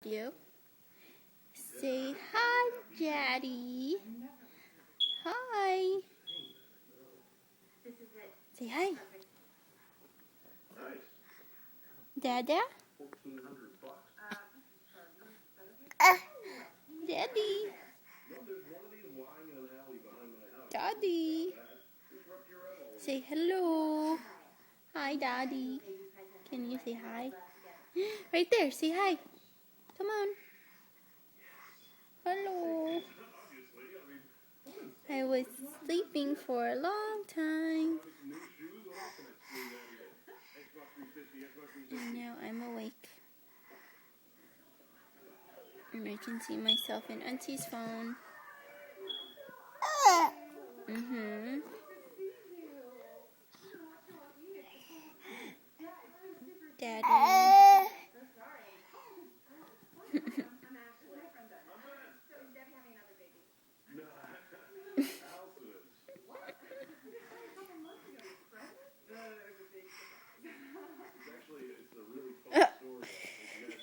video. Say hi, Daddy. Hi. Say hi. Dada? Daddy. Daddy. Say hello. Hi, Daddy. Can you say hi? Right there, say hi. Come on. Hello. I was sleeping for a long time. And now I'm awake. And I can see myself in Auntie's phone. Daddy.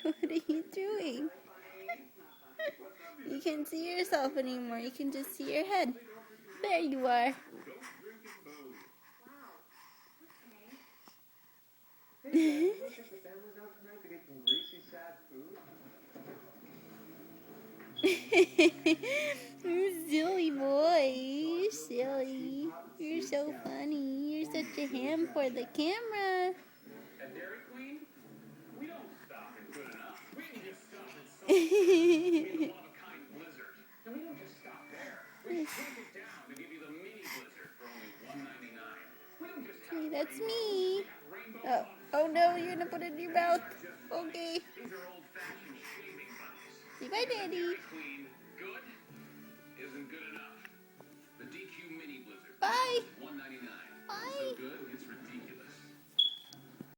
What are you doing? You can't see yourself anymore. You can just see your head. There you are. You're silly boy. You're silly. You're so funny. You're such a ham for the camera. At Dairy Queen, we don't stop at good enough. We can just stop at something. We have a one-of-a-kind blizzard. And we don't just stop there. We shrink it down to give you the mini blizzard for only $1.99. We don't just have That's rainbow me. puffs, we have rainbow puffs. Oh no, you're gonna put it in your mouth. Okay. These are old-fashioned shaving bunnies. Say bye, Daddy. Dairy Queen, good isn't good enough.